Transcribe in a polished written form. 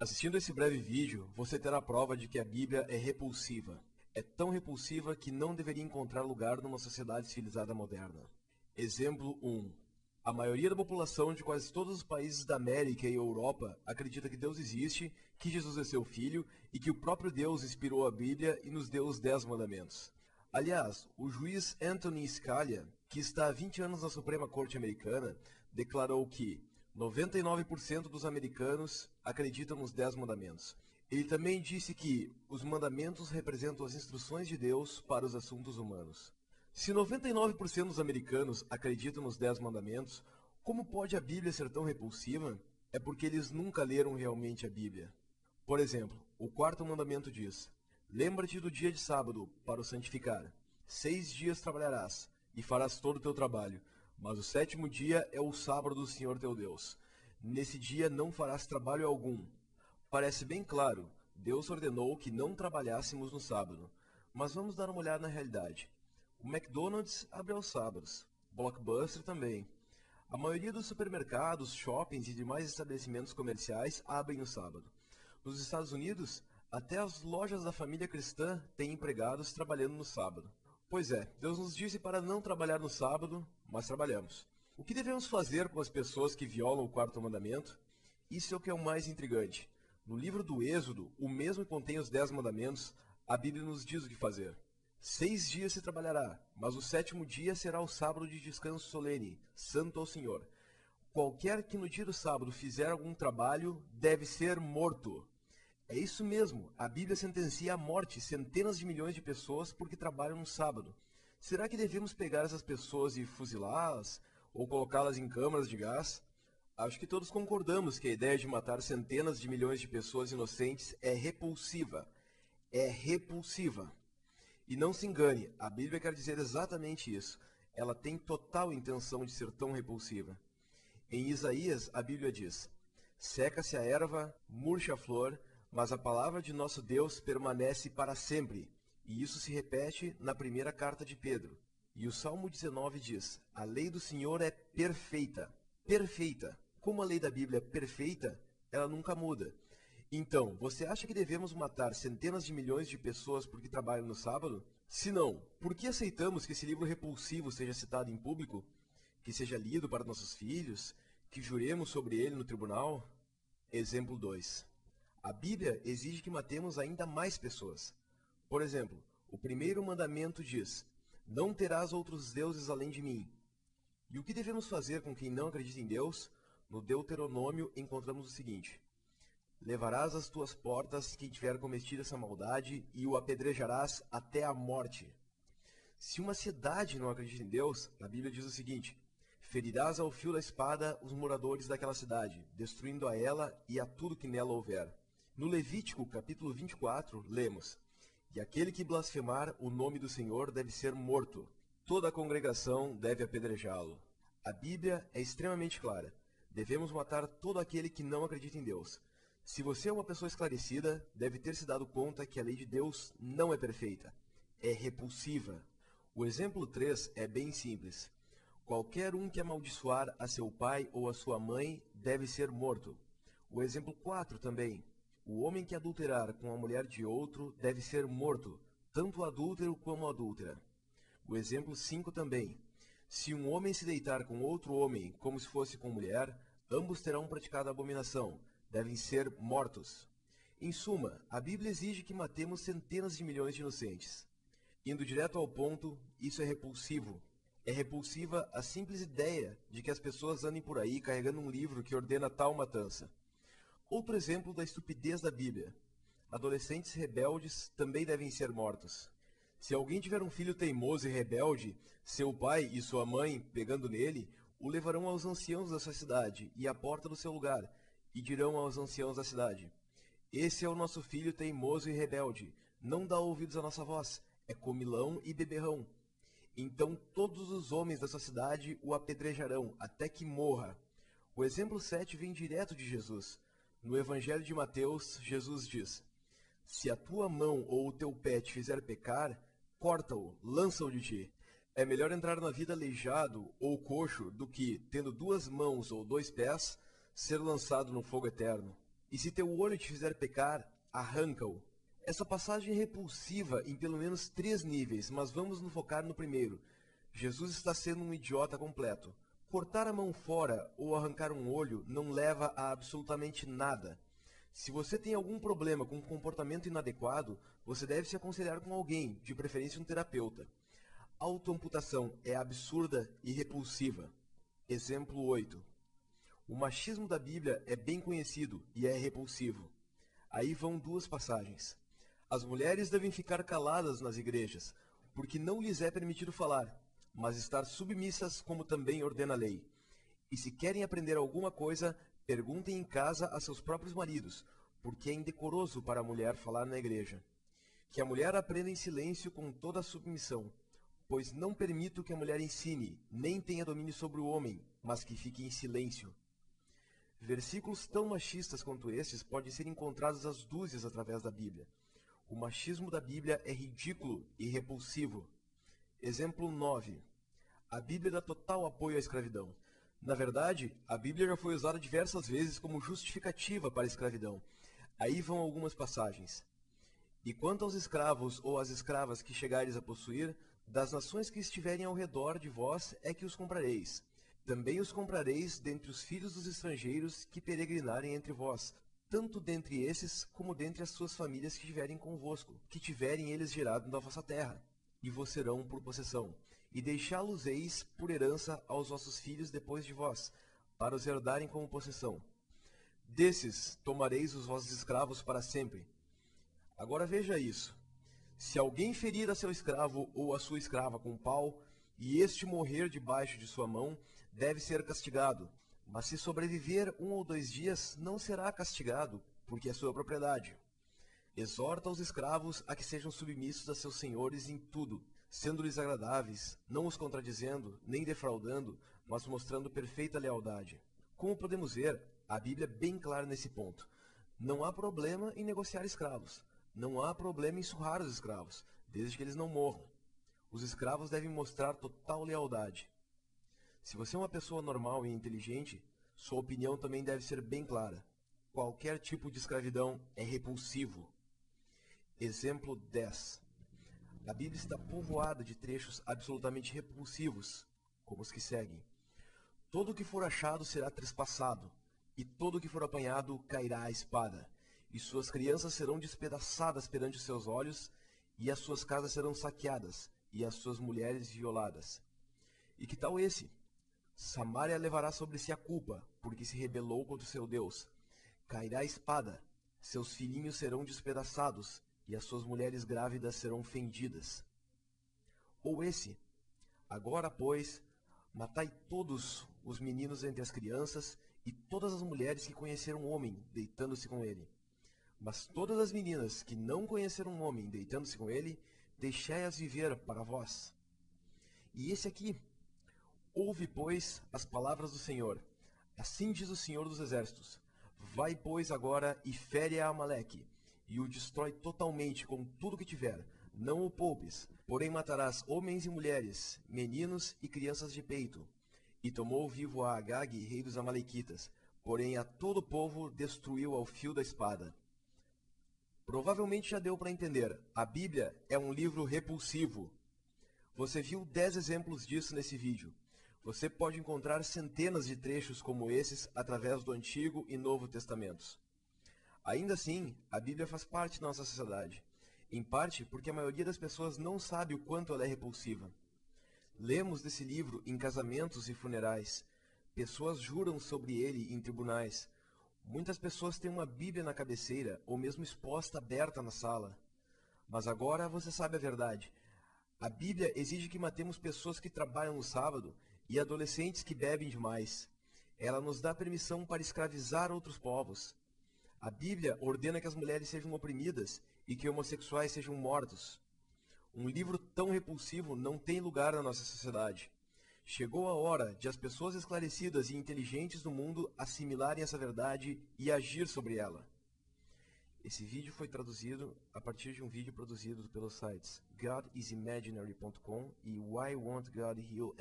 Assistindo esse breve vídeo, você terá prova de que a Bíblia é repulsiva. É tão repulsiva que não deveria encontrar lugar numa sociedade civilizada moderna. Exemplo 1. A maioria da população de quase todos os países da América e Europa acredita que Deus existe, que Jesus é seu filho e que o próprio Deus inspirou a Bíblia e nos deu os 10 mandamentos. Aliás, o juiz Anthony Scalia, que está há 20 anos na Suprema Corte Americana, declarou que 99% dos americanos acreditam nos 10 mandamentos. Ele também disse que os mandamentos representam as instruções de Deus para os assuntos humanos. Se 99% dos americanos acreditam nos 10 mandamentos, como pode a Bíblia ser tão repulsiva? É porque eles nunca leram realmente a Bíblia. Por exemplo, o 4º mandamento diz: lembra-te do dia de sábado para o santificar. 6 dias trabalharás e farás todo o teu trabalho, mas o 7º dia é o sábado do Senhor teu Deus. Nesse dia não farás trabalho algum. Parece bem claro, Deus ordenou que não trabalhássemos no sábado. Mas vamos dar uma olhada na realidade. O McDonald's abre aos sábados, Blockbuster também. A maioria dos supermercados, shoppings e demais estabelecimentos comerciais abrem no sábado. Nos Estados Unidos, até as lojas da família cristã têm empregados trabalhando no sábado. Pois é, Deus nos disse para não trabalhar no sábado, mas trabalhamos. O que devemos fazer com as pessoas que violam o 4º mandamento? Isso é o que é o mais intrigante. No livro do Êxodo, o mesmo que contém os 10 mandamentos, a Bíblia nos diz o que fazer. 6 dias se trabalhará, mas o 7º dia será o sábado de descanso solene, santo ao Senhor. Qualquer que no dia do sábado fizer algum trabalho deve ser morto. É isso mesmo, a Bíblia sentencia à morte centenas de milhões de pessoas porque trabalham no sábado. Será que devemos pegar essas pessoas e fuzilá-las? Ou colocá-las em câmaras de gás? Acho que todos concordamos que a ideia de matar centenas de milhões de pessoas inocentes é repulsiva. É repulsiva. E não se engane, a Bíblia quer dizer exatamente isso. Ela tem total intenção de ser tão repulsiva. Em Isaías, a Bíblia diz: seca-se a erva, murcha a flor, mas a palavra de nosso Deus permanece para sempre. E isso se repete na primeira carta de Pedro. E o Salmo 19 diz: a lei do Senhor é perfeita. Perfeita. Como a lei da Bíblia é perfeita, ela nunca muda. Então, você acha que devemos matar centenas de milhões de pessoas porque trabalham no sábado? Se não, por que aceitamos que esse livro repulsivo seja citado em público? Que seja lido para nossos filhos? Que juremos sobre ele no tribunal? Exemplo 2. A Bíblia exige que matemos ainda mais pessoas. Por exemplo, o 1º mandamento diz: não terás outros deuses além de mim. E o que devemos fazer com quem não acredita em Deus? No Deuteronômio encontramos o seguinte: levarás às tuas portas quem tiver cometido essa maldade e o apedrejarás até a morte. Se uma cidade não acredita em Deus, a Bíblia diz o seguinte: ferirás ao fio da espada os moradores daquela cidade, destruindo a ela e a tudo que nela houver. No Levítico, capítulo 24, lemos: e aquele que blasfemar o nome do Senhor deve ser morto. Toda a congregação deve apedrejá-lo. A Bíblia é extremamente clara. Devemos matar todo aquele que não acredita em Deus. Se você é uma pessoa esclarecida, deve ter se dado conta que a lei de Deus não é perfeita. É repulsiva. O exemplo 3 é bem simples. Qualquer um que amaldiçoar a seu pai ou a sua mãe deve ser morto. O exemplo 4 também. O homem que adulterar com a mulher de outro deve ser morto, tanto o adúltero como a adúltera. O exemplo 5 também. Se um homem se deitar com outro homem como se fosse com mulher, ambos terão praticado a abominação, devem ser mortos. Em suma, a Bíblia exige que matemos centenas de milhões de inocentes. Indo direto ao ponto, isso é repulsivo. É repulsiva a simples ideia de que as pessoas andem por aí carregando um livro que ordena tal matança. Outro exemplo da estupidez da Bíblia. Adolescentes rebeldes também devem ser mortos. Se alguém tiver um filho teimoso e rebelde, seu pai e sua mãe, pegando nele, o levarão aos anciãos da sua cidade e à porta do seu lugar, e dirão aos anciãos da cidade: esse é o nosso filho teimoso e rebelde, não dá ouvidos à nossa voz, é comilão e beberrão. Então todos os homens da sua cidade o apedrejarão, até que morra. O exemplo 7 vem direto de Jesus. No Evangelho de Mateus, Jesus diz: se a tua mão ou o teu pé te fizer pecar, corta-o, lança-o de ti. É melhor entrar na vida aleijado ou coxo do que, tendo 2 mãos ou 2 pés, ser lançado no fogo eterno. E se teu olho te fizer pecar, arranca-o. Essa passagem é repulsiva em pelo menos 3 níveis, mas vamos nos focar no primeiro. Jesus está sendo um idiota completo. Cortar a mão fora ou arrancar um olho não leva a absolutamente nada. Se você tem algum problema com um comportamento inadequado, você deve se aconselhar com alguém, de preferência um terapeuta. Autoamputação é absurda e repulsiva. Exemplo 8. O machismo da Bíblia é bem conhecido e é repulsivo. Aí vão 2 passagens. As mulheres devem ficar caladas nas igrejas, porque não lhes é permitido falar, mas estar submissas como também ordena a lei. E se querem aprender alguma coisa, perguntem em casa a seus próprios maridos, porque é indecoroso para a mulher falar na igreja. Que a mulher aprenda em silêncio com toda a submissão, pois não permito que a mulher ensine, nem tenha domínio sobre o homem, mas que fique em silêncio. Versículos tão machistas quanto estes podem ser encontrados às dúzias através da Bíblia. O machismo da Bíblia é ridículo e repulsivo. Exemplo 9. A Bíblia dá total apoio à escravidão. Na verdade, a Bíblia já foi usada diversas vezes como justificativa para a escravidão. Aí vão algumas passagens. E quanto aos escravos ou às escravas que chegares a possuir, das nações que estiverem ao redor de vós é que os comprareis. Também os comprareis dentre os filhos dos estrangeiros que peregrinarem entre vós, tanto dentre esses como dentre as suas famílias que estiverem convosco, que tiverem eles gerado na vossa terra, e vos serão por possessão. E deixá-los-eis por herança aos vossos filhos depois de vós, para os herdarem como possessão. Desses tomareis os vossos escravos para sempre. Agora veja isso. Se alguém ferir a seu escravo ou a sua escrava com pau, e este morrer debaixo de sua mão, deve ser castigado. Mas se sobreviver 1 ou 2 dias, não será castigado, porque é sua propriedade. Exorta os escravos a que sejam submissos a seus senhores em tudo, sendo-lhes agradáveis, não os contradizendo, nem defraudando, mas mostrando perfeita lealdade. Como podemos ver, a Bíblia é bem clara nesse ponto. Não há problema em negociar escravos. Não há problema em surrar os escravos, desde que eles não morram. Os escravos devem mostrar total lealdade. Se você é uma pessoa normal e inteligente, sua opinião também deve ser bem clara. Qualquer tipo de escravidão é repulsivo. Exemplo 10. A Bíblia está povoada de trechos absolutamente repulsivos, como os que seguem. Todo o que for achado será trespassado, e todo o que for apanhado cairá à espada, e suas crianças serão despedaçadas perante os seus olhos, e as suas casas serão saqueadas, e as suas mulheres violadas. E que tal esse? Samaria levará sobre si a culpa, porque se rebelou contra o seu Deus. Cairá a espada, seus filhinhos serão despedaçados, e as suas mulheres grávidas serão fendidas. Ou esse: agora, pois, matai todos os meninos entre as crianças, e todas as mulheres que conheceram um homem, deitando-se com ele. Mas todas as meninas que não conheceram um homem, deitando-se com ele, deixai-as viver para vós. E esse aqui: ouve, pois, as palavras do Senhor. Assim diz o Senhor dos Exércitos: vai, pois, agora e fere a Amaleque, e o destrói totalmente com tudo que tiver. Não o poupes, porém matarás homens e mulheres, meninos e crianças de peito. E tomou vivo a Agag, rei dos Amalequitas, porém a todo o povo destruiu ao fio da espada. Provavelmente já deu para entender, a Bíblia é um livro repulsivo. Você viu 10 exemplos disso nesse vídeo. Você pode encontrar centenas de trechos como esses através do Antigo e Novo Testamentos. Ainda assim, a Bíblia faz parte da nossa sociedade, em parte porque a maioria das pessoas não sabe o quanto ela é repulsiva. Lemos desse livro em casamentos e funerais. Pessoas juram sobre ele em tribunais. Muitas pessoas têm uma Bíblia na cabeceira ou mesmo exposta aberta na sala. Mas agora você sabe a verdade. A Bíblia exige que matemos pessoas que trabalham no sábado e adolescentes que bebem demais. Ela nos dá permissão para escravizar outros povos. A Bíblia ordena que as mulheres sejam oprimidas e que homossexuais sejam mortos. Um livro tão repulsivo não tem lugar na nossa sociedade. Chegou a hora de as pessoas esclarecidas e inteligentes do mundo assimilarem essa verdade e agir sobre ela. Esse vídeo foi traduzido a partir de um vídeo produzido pelos sites godisimaginary.com e whywon'tgodheal